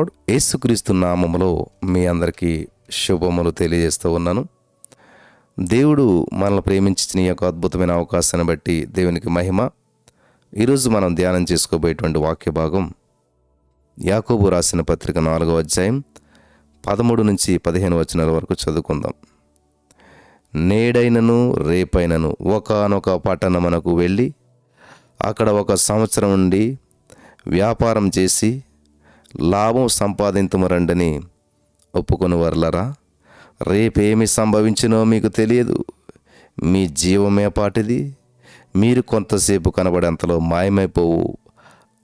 Lord. యేసుక్రీస్తు నామములో మీ అందరికీ శుభములు తెలియజేస్తూ ఉన్నాను. దేవుడు మనల్ని ప్రేమించిన ఈ యొక్క అద్భుతమైన అవకాశాన్ని బట్టి దేవునికి మహిమ. ఈరోజు మనం ధ్యానం చేసుకోబోయేటువంటి వాక్య భాగం యాకోబు రాసిన పత్రిక 4వ అధ్యాయం 13 నుంచి 15 వచనాల వరకు చదువుకుందాం. నేడైనను రేపైనను ఒకానొక పట్టణమునకు వెళ్ళి అక్కడ 1 సంవత్సరం ఉండి వ్యాపారం చేసి లాభం సంపాదింతుమరండని ఒప్పుకొని వర్లరా. రేపేమి సంభవించినో మీకు తెలియదు. మీ జీవమే పాటిది. మీరు కొంతసేపు కనబడేంతలో మాయమైపోవు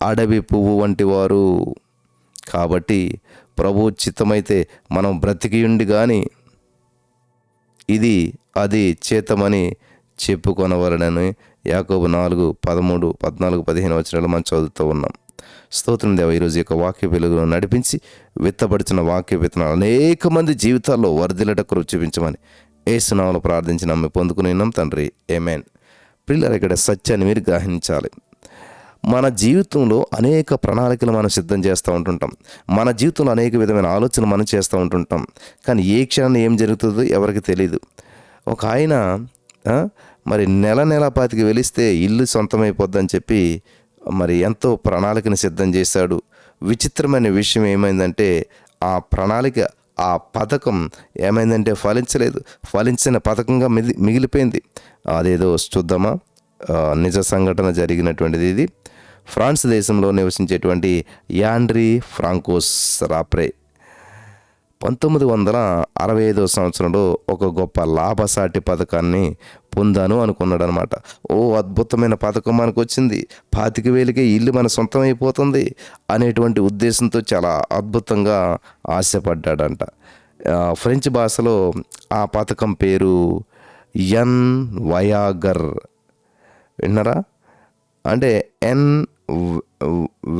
అడవి పువ్వు వంటి వారు. కాబట్టి ప్రభు చిత్తమైతే మనం బ్రతికియుండి గాని ఇది అది చేతమని చెప్పుకొనవలనని యాకోబు 4:13, 14, 15 వచనాలు మనం చదువుతూ ఉన్నాం. స్తోత్రం దేవ. ఈరోజు యొక్క వాక్య వెలుగును నడిపించి విత్తబడిచిన వాక్య విత్తనాలు అనేక మంది జీవితాల్లో వర్ధిల్లట కృప చూపించమని యేసు నామములో ప్రార్థించి నమ్మి పొందుకుని ఉన్నాం తండ్రి. ఆమేన్. పిల్లలు, ఇక్కడ సత్యాన్ని మీరు గ్రహించాలి. మన జీవితంలో అనేక ప్రణాళికలు మనం సిద్ధం చేస్తూ ఉంటుంటాం. మన జీవితంలో అనేక విధమైన ఆలోచనలు మనం చేస్తూ ఉంటుంటాం. కానీ ఏ క్షణాన్ని ఏం జరుగుతుందో ఎవరికి తెలియదు. ఒక ఆయన మరి నెల పాతికి వెలిస్తే ఇల్లు సొంతమైపోద్దని చెప్పి మరి ఎంతో ప్రణాళికను సిద్ధం చేశాడు. విచిత్రమైన విషయం ఏమైందంటే ఆ ప్రణాళిక, ఆ పథకం ఏమైందంటే ఫలించలేదు. ఫలించిన పథకంగా మిగిలిపోయింది. అదేదో చూద్దామా? నిజ సంఘటన జరిగినటువంటిది ఇది. ఫ్రాన్స్ దేశంలో నివసించేటువంటి యాండ్రీ ఫ్రాంకోస్ రాప్రే 1965 సంవత్సరంలో ఒక గొప్ప లాభసాటి పథకాన్ని పొందాను అనుకున్నాడు అనమాట. ఓ అద్భుతమైన పథకం మనకు వచ్చింది, 25,000కే ఇల్లు మన సొంతం అయిపోతుంది అనేటువంటి ఉద్దేశంతో చాలా అద్భుతంగా ఆశపడ్డాడంట. ఫ్రెంచ్ భాషలో ఆ పథకం పేరు ఎన్ వయాగర్. విన్నారా? అంటే ఎన్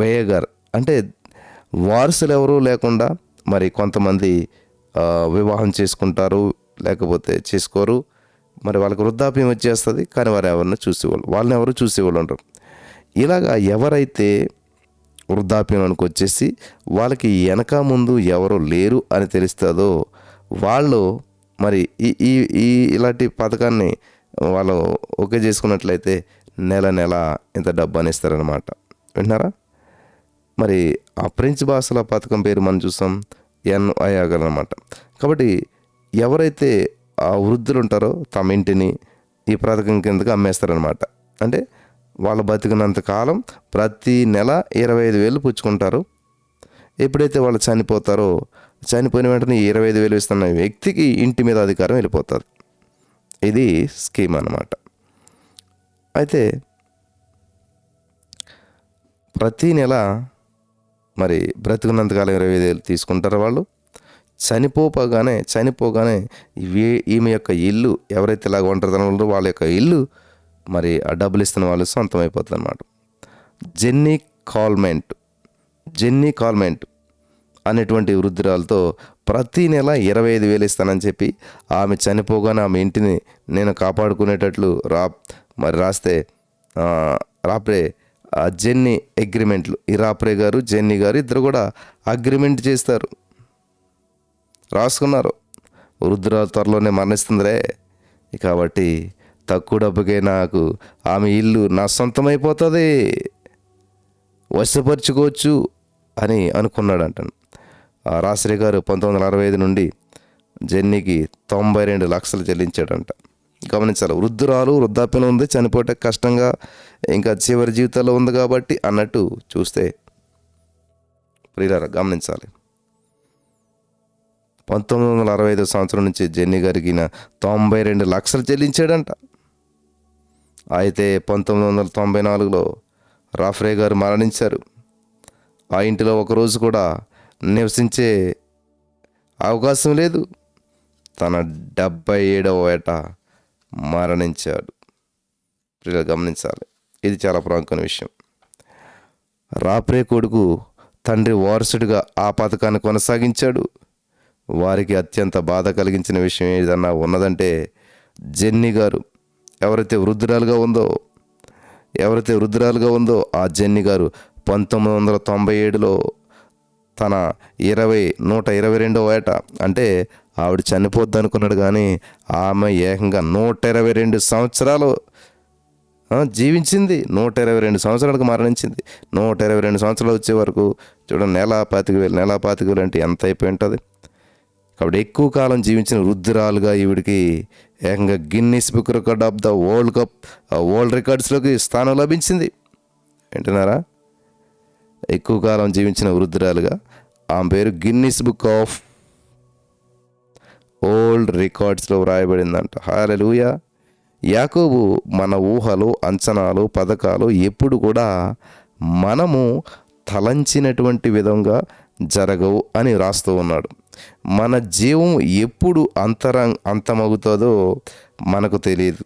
వేయగర్ అంటే వారసులు ఎవరూ లేకుండా మరి కొంతమంది వివాహం చేసుకుంటారు, లేకపోతే చేసుకోరు. మరి వాళ్ళకి వృద్ధాప్యం వచ్చేస్తుంది, కానీ వారు వాళ్ళని ఎవరు చూసేవాళ్ళు ఉంటారు. ఇలాగా ఎవరైతే వృద్ధాప్యానికి వచ్చేసి వాళ్ళకి వెనక ముందు ఎవరు లేరు అని తెలుస్తుందో వాళ్ళు మరి ఈ ఇలాంటి పథకాన్ని వాళ్ళు ఓకే చేసుకున్నట్లయితే నెల ఇంత డబ్బు అని ఇస్తారనమాట. వింటున్నారా? మరి ఆ ఫ్రెంచ్ భాషల పథకం పేరు మనం చూసాం ఎన్ వయాగర్ అనమాట. కాబట్టి ఎవరైతే ఆ వృద్ధులు ఉంటారో తమ ఇంటిని ఈ పథకం కిందకి అమ్మేస్తారనమాట. అంటే వాళ్ళు బతికినంత కాలం ప్రతి నెల 25,000 పుచ్చుకుంటారు. ఎప్పుడైతే వాళ్ళు చనిపోతారో చనిపోయిన వెంటనే 25,000 ఇస్తున్న వ్యక్తికి ఇంటి మీద అధికారం వెళ్ళిపోతుంది. ఇది స్కీమ్ అన్నమాట. అయితే ప్రతి నెల మరి బ్రతికున్నంతకాలం 25,000 తీసుకుంటారు వాళ్ళు. చనిపోగానే ఈమె యొక్క ఇల్లు, ఎవరైతే ఇలాగ ఒంటరితనంలో వాళ్ళ యొక్క ఇల్లు మరి ఆ డబ్బులు ఇస్తున్న వాళ్ళు సొంతం అయిపోతుంది అనమాట. జెన్నీ కాల్మెంట్ అనేటువంటి వృద్ధురాలతో ప్రతి నెల 25,000 ఇస్తానని చెప్పి ఆమె చనిపోగానే ఆమె ఇంటిని నేను కాపాడుకునేటట్లు రాస్తే రాప్రే జెన్నీ అగ్రిమెంట్లు, ఈ రాప్రే గారు జెన్నీ గారు ఇద్దరు కూడా అగ్రిమెంట్ చేస్తారు, రాసుకున్నారు. వృద్ధురాలు త్వరలోనే మరణిస్తుందిరే, కాబట్టి తక్కువ డబ్బుకే నాకు ఆమె ఇల్లు నా సొంతమైపోతుంది, వశపరుచుకోవచ్చు అని అనుకున్నాడంట. రాశ్రే గారు 1965 నుండి జెన్నీకి 92 లక్షలు చెల్లించాడంట. గమనించాలి. వృద్ధాప్యంలో ఉంది, చనిపోతే కష్టంగా ఇంకా చివరి జీవితాల్లో ఉంది కాబట్టి అన్నట్టు చూస్తే ప్రియులారా గమనించాలి. 1965 సంవత్సరం నుంచి జెన్నీ గారికి 92 లక్షలు చెల్లించాడంట. అయితే 1994లో రాఫ్రే గారు మరణించారు. ఆ ఇంటిలో ఒకరోజు కూడా నివసించే అవకాశం లేదు. తన 77వ ఏట మరణించాడు. గమనించాలి. ఇది చాలా ప్రాముఖ్యమైన విషయం. రాప్రే కొడుకు తండ్రి వారసుడిగా ఆ పథకాన్ని కొనసాగించాడు. వారికి అత్యంత బాధ కలిగించిన విషయం ఏదన్నా ఉన్నదంటే జెన్నీ గారు ఎవరైతే వృద్ధురాలుగా ఉందో ఆ జెన్నీ గారు 1997లో తన 122వ ఏట, అంటే ఆవిడ చనిపోద్ది అనుకున్నాడు, కానీ ఆమె ఏకంగా 122 సంవత్సరాలు జీవించింది. 122 సంవత్సరాలకు మరణించింది. 122 సంవత్సరాలు వచ్చే వరకు చూడండి, నెల 25,000 అంటే ఎంత అయిపోయి ఉంటుంది. కాబట్టి ఎక్కువ కాలం జీవించిన వృద్ధురాలుగా ఈవిడికి ఏకంగా Guinness book record of the world రికార్డ్స్లోకి స్థానం లభించింది. వింటున్నారా? ఎక్కువ కాలం జీవించిన వృద్ధురాలుగా ఆమె పేరు గిన్నిస్ బుక్ ఆఫ్ వరల్డ్ రికార్డ్స్లో వ్రాయబడిందంట. హల్లెలూయా. యాకోబు మన ఊహలు, అంచనాలు, పథకాలు ఎప్పుడు కూడా మనము తలంచినటువంటి విధంగా జరగవు అని రాస్తూ ఉన్నాడు. మన జీవం ఎప్పుడు అంతమవుతుందో మనకు తెలియదు.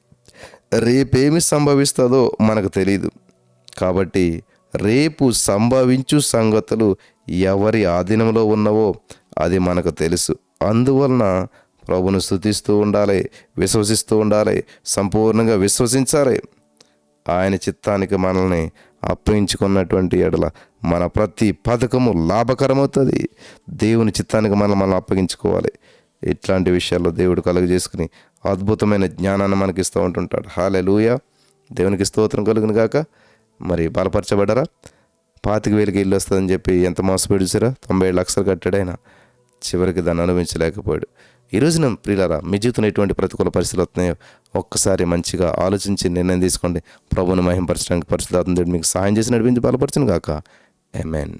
రేపేమి సంభవిస్తుందో మనకు తెలియదు. కాబట్టి రేపు సంభవించు సంగతులు ఎవరి ఆధీనంలో ఉన్నవో అది మనకు తెలుసు. అందువలన ప్రభును స్తుతిస్తూ ఉండాలి, విశ్వసిస్తూ ఉండాలి, సంపూర్ణంగా విశ్వసించాలి. ఆయన చిత్తానికి మనల్ని అప్పగించుకున్నటువంటి ఎడల మన ప్రతి పథకము లాభకరమవుతుంది. దేవుని చిత్తానికి మనం అప్పగించుకోవాలి. ఇట్లాంటి విషయాల్లో దేవుడు కలుగజేసుకుని అద్భుతమైన జ్ఞానాన్ని మనకి ఇస్తూ ఉంటుంటాడు. హల్లెలూయా. దేవునికి స్తోత్రం కలుగును గాక. మరి బలపరచబడ్డారా? 25,000కి ఇల్లు వస్తుందని చెప్పి ఎంత మోసపోయి చూసారా? 97 లక్షలు కట్టాడు ఆయన. చివరికి దాన్ని అనుభవించలేకపోయాడు. ఈరోజున ప్రియులారా, మీ జీవితంలో ఎటువంటి ప్రతికూల పరిస్థితులు వస్తున్నాయో ఒక్కసారి మంచిగా ఆలోచించి నిర్ణయం తీసుకోండి. ప్రభువుని మహింపరచడానికి పరిశుద్ధాత్మ దేవుడు మీకు సహాయం చేసి నడిపించి బలపరచును గాక. ఆమేన్.